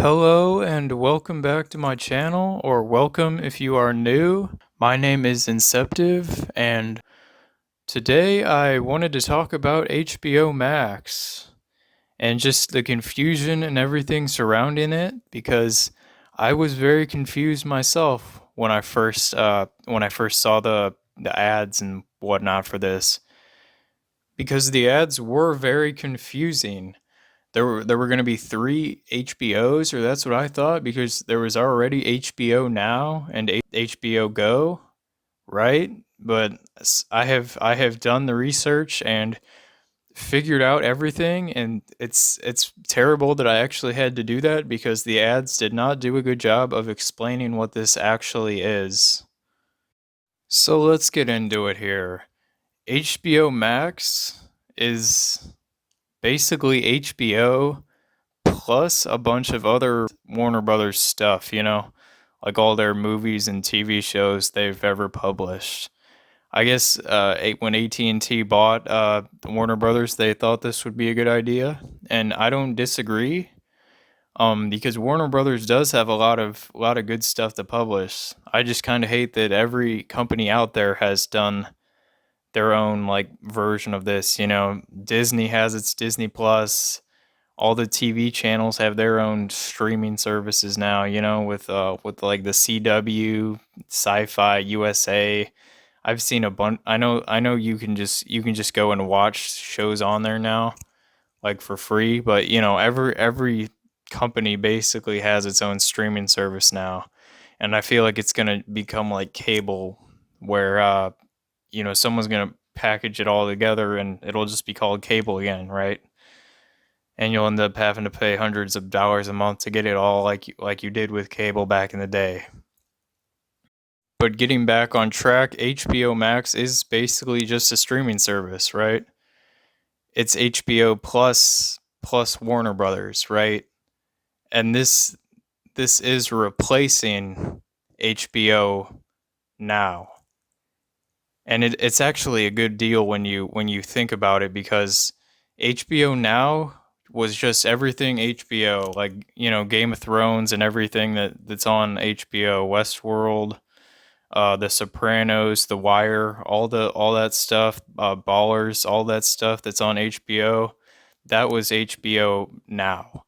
Hello and welcome back to my channel, or welcome if you are new. My name is Inceptive, and today I wanted to talk about HBO Max and just the confusion and everything surrounding it, because I was very confused myself when I first saw the ads and whatnot for this, because the ads were very confusing. There were going to be three HBOs, or that's what I thought, because there was already HBO Now and HBO Go, right? But I have done the research and figured out everything, and it's terrible that I actually had to do that because the ads did not do a good job of explaining what this actually is. So let's get into it here. HBO Max is basically HBO plus a bunch of other Warner Brothers stuff, like all their movies and TV shows they've ever published. I guess when AT&T bought Warner Brothers, they thought this would be a good idea, and I don't disagree. Because Warner Brothers does have a lot of good stuff to publish. I just kind of hate that every company out there has done their own like version of this. Disney has its Disney Plus. All the TV channels have their own streaming services now, with like the CW, Sci-Fi, USA. I've seen a bunch. I know you can just go and watch shows on there now, like for free. But every company basically has its own streaming service now, and I feel like it's gonna become like cable, where someone's gonna package it all together and it'll just be called cable again, right? And you'll end up having to pay hundreds of dollars a month to get it all, like you did with cable back in the day. But getting back on track, HBO Max is basically just a streaming service, right? It's HBO plus Warner Brothers, right? And this is replacing HBO Now. And it's actually a good deal when you think about it, because HBO Now was just everything HBO, like Game of Thrones and everything that's on HBO, Westworld, The Sopranos, The Wire, all that stuff, Ballers, all that stuff that's on HBO. That was HBO Now,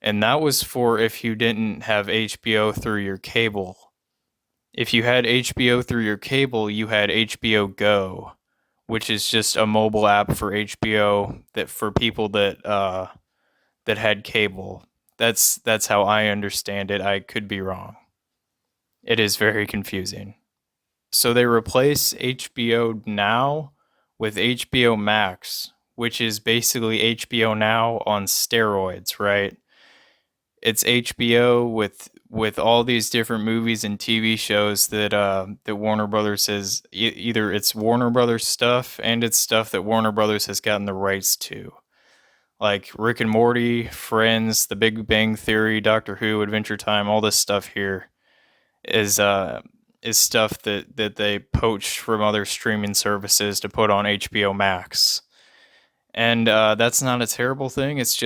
and that was for if you didn't have HBO through your cable. If you had HBO through your cable, you had HBO Go, which is just a mobile app for HBO that for people that had cable. That's how I understand it. I could be wrong. It is very confusing. So they replace HBO Now with HBO Max, which is basically HBO Now on steroids, right? It's HBO with all these different movies and TV shows that Warner Brothers has, either it's Warner Brothers stuff and it's stuff that Warner Brothers has gotten the rights to, like Rick and Morty, Friends, The Big Bang Theory, Doctor Who, Adventure Time. All this stuff here is is stuff that they poached from other streaming services to put on HBO Max, and that's not a terrible thing. It's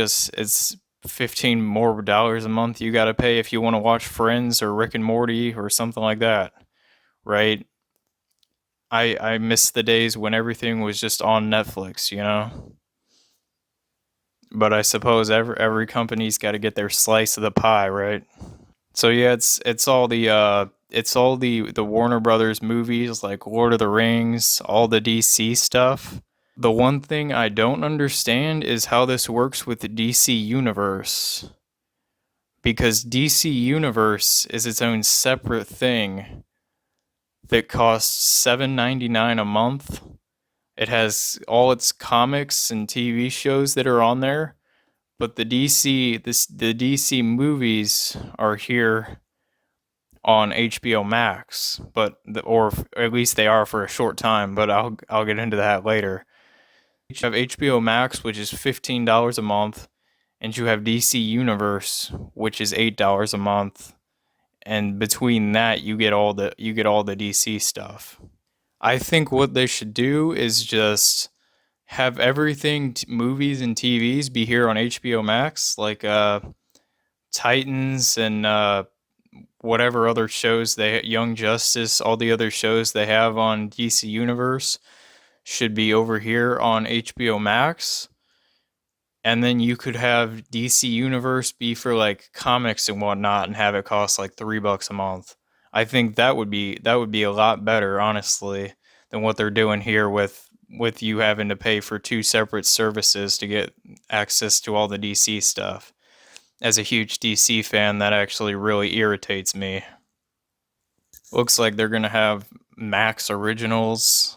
$15 more a month you got to pay if you want to watch Friends or Rick and Morty or something like that, right? I miss the days when everything was just on Netflix. But I suppose every company's got to get their slice of the pie, right? So yeah, it's all the Warner Brothers movies, like Lord of the Rings, all the DC stuff. The one thing I don't understand is how this works with the DC Universe, because DC Universe is its own separate thing that costs $7.99 a month. It has all its comics and TV shows that are on there, but the DC movies are here on HBO Max, or at least they are for a short time. But I'll get into that later. You have HBO Max, which is $15 a month, and you have DC Universe, which is $8 a month. And between that, you get all the DC stuff. I think what they should do is just have everything, movies and TVs, be here on HBO Max, like Titans and whatever other shows Young Justice, all the other shows they have on DC Universe should be over here on HBO Max. And then you could have DC Universe be for like comics and whatnot, and have it cost like $3 a month. I think that would be a lot better, honestly, than what they're doing here with you having to pay for two separate services to get access to all the DC stuff. As a huge DC fan, that actually really irritates me. Looks like they're gonna have Max originals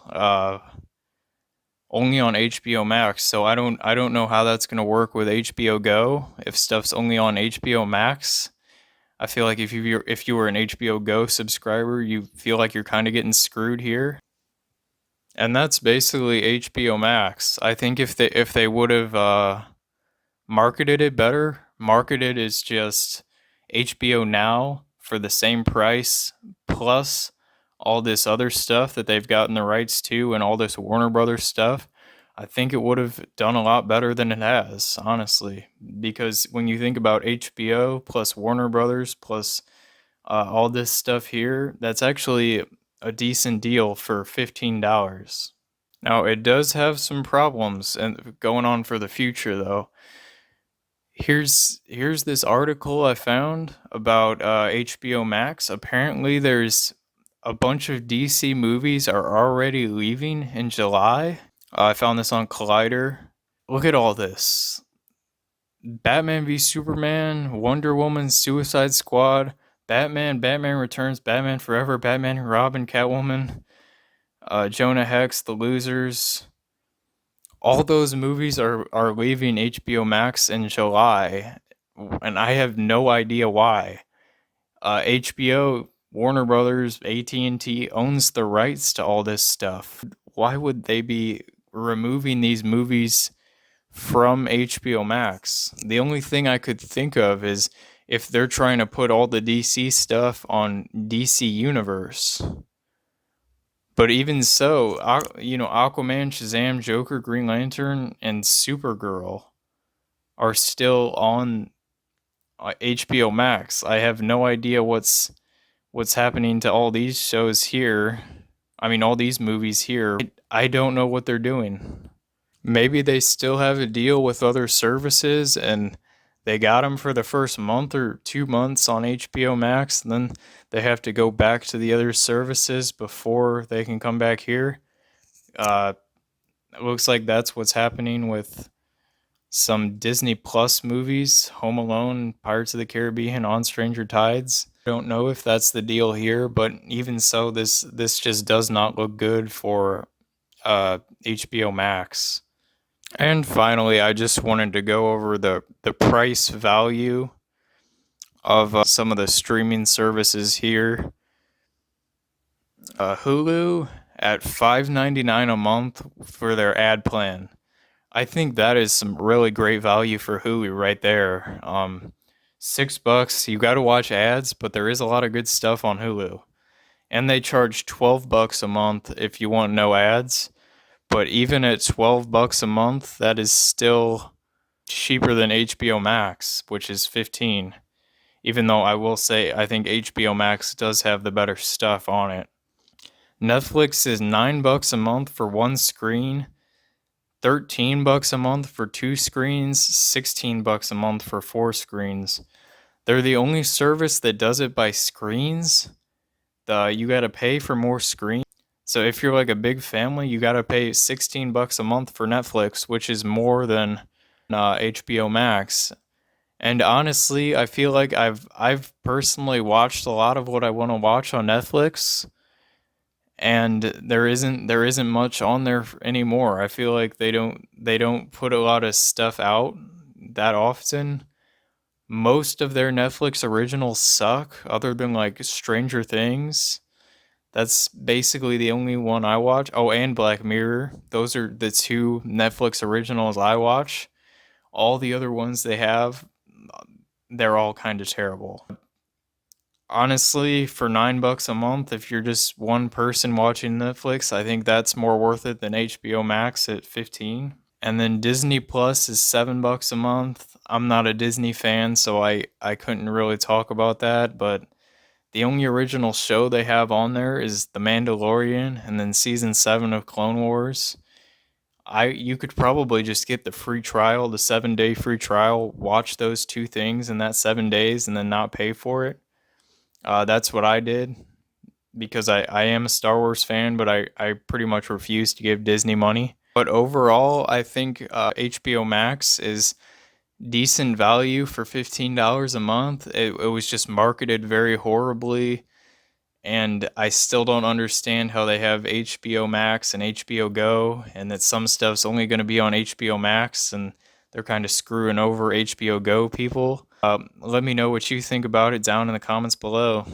only on HBO Max, so I don't know how that's gonna work with HBO Go if stuff's only on HBO Max. I feel like if you were an HBO Go subscriber, you feel like you're kind of getting screwed here. And that's basically HBO Max. I think if they would have marketed it better, marketed as just HBO Now for the same price plus all this other stuff that they've gotten the rights to and all this Warner Brothers stuff, I think it would have done a lot better than it has, honestly. Because when you think about HBO plus Warner Brothers plus all this stuff here, that's actually a decent deal for $15. Now, it does have some problems and going on for the future, though. Here's this article I found about HBO Max. Apparently, there's a bunch of DC movies are already leaving in July. I found this on Collider. Look at all this: Batman v Superman, Wonder Woman, Suicide Squad, Batman, Batman Returns, Batman Forever, Batman and Robin, Catwoman, Jonah Hex, The Losers. All those movies are leaving HBO Max in July, and I have no idea why. HBO, Warner Brothers, AT&T owns the rights to all this stuff. Why would they be removing these movies from HBO Max? The only thing I could think of is if they're trying to put all the DC stuff on DC Universe. But even so, Aquaman, Shazam, Joker, Green Lantern, and Supergirl are still on HBO Max. I have no idea what's happening to all these shows here. I mean, all these movies here. I don't know what they're doing. Maybe they still have a deal with other services and they got them for the first month or 2 months on HBO Max, and then they have to go back to the other services before they can come back here. It looks like that's what's happening with some Disney Plus movies: Home Alone, Pirates of the Caribbean, On Stranger Tides. I don't know if that's the deal here, but even so, this just does not look good for HBO Max. And finally, I just wanted to go over the price value of some of the streaming services here. Hulu at $5.99 a month for their ad plan. I think that is some really great value for Hulu right there. $6. You got to watch ads, but there is a lot of good stuff on Hulu. And they charge $12 a month if you want no ads. But even at $12 a month, that is still cheaper than HBO Max, which is $15. Even though I will say I think HBO Max does have the better stuff on it. Netflix is $9 a month for one screen, $13 a month for two screens, $16 a month for four screens. They're the only service that does it by screens. You gotta pay for more screens. So if you're like a big family, you gotta pay $16 a month for Netflix, which is more than HBO Max. And honestly, I feel like I've personally watched a lot of what I want to watch on Netflix, and there isn't much on there anymore. I feel like they don't put a lot of stuff out that often. Most of their Netflix originals suck, other than like Stranger Things. That's basically the only one I watch. Oh, and Black Mirror. Those are the two Netflix originals I watch. All the other ones they have, they're all kind of terrible. Honestly, for $9 a month, if you're just one person watching Netflix, I think that's more worth it than HBO Max at $15. And then Disney Plus is $7 a month. I'm not a Disney fan, so I couldn't really talk about that, but the only original show they have on there is The Mandalorian and then season 7 of Clone Wars. You could probably just get the free trial, the 7-day free trial, watch those two things in that 7 days and then not pay for it. That's what I did because I am a Star Wars fan, but I pretty much refuse to give Disney money. But overall, I think HBO Max is decent value for $15 a month. It was just marketed very horribly, and I still don't understand how they have HBO Max and HBO Go, and that some stuff's only going to be on HBO Max, and they're kind of screwing over HBO Go people. Let me know what you think about it down in the comments below.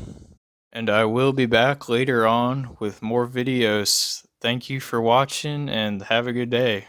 And I will be back later on with more videos. Thank you for watching and have a good day.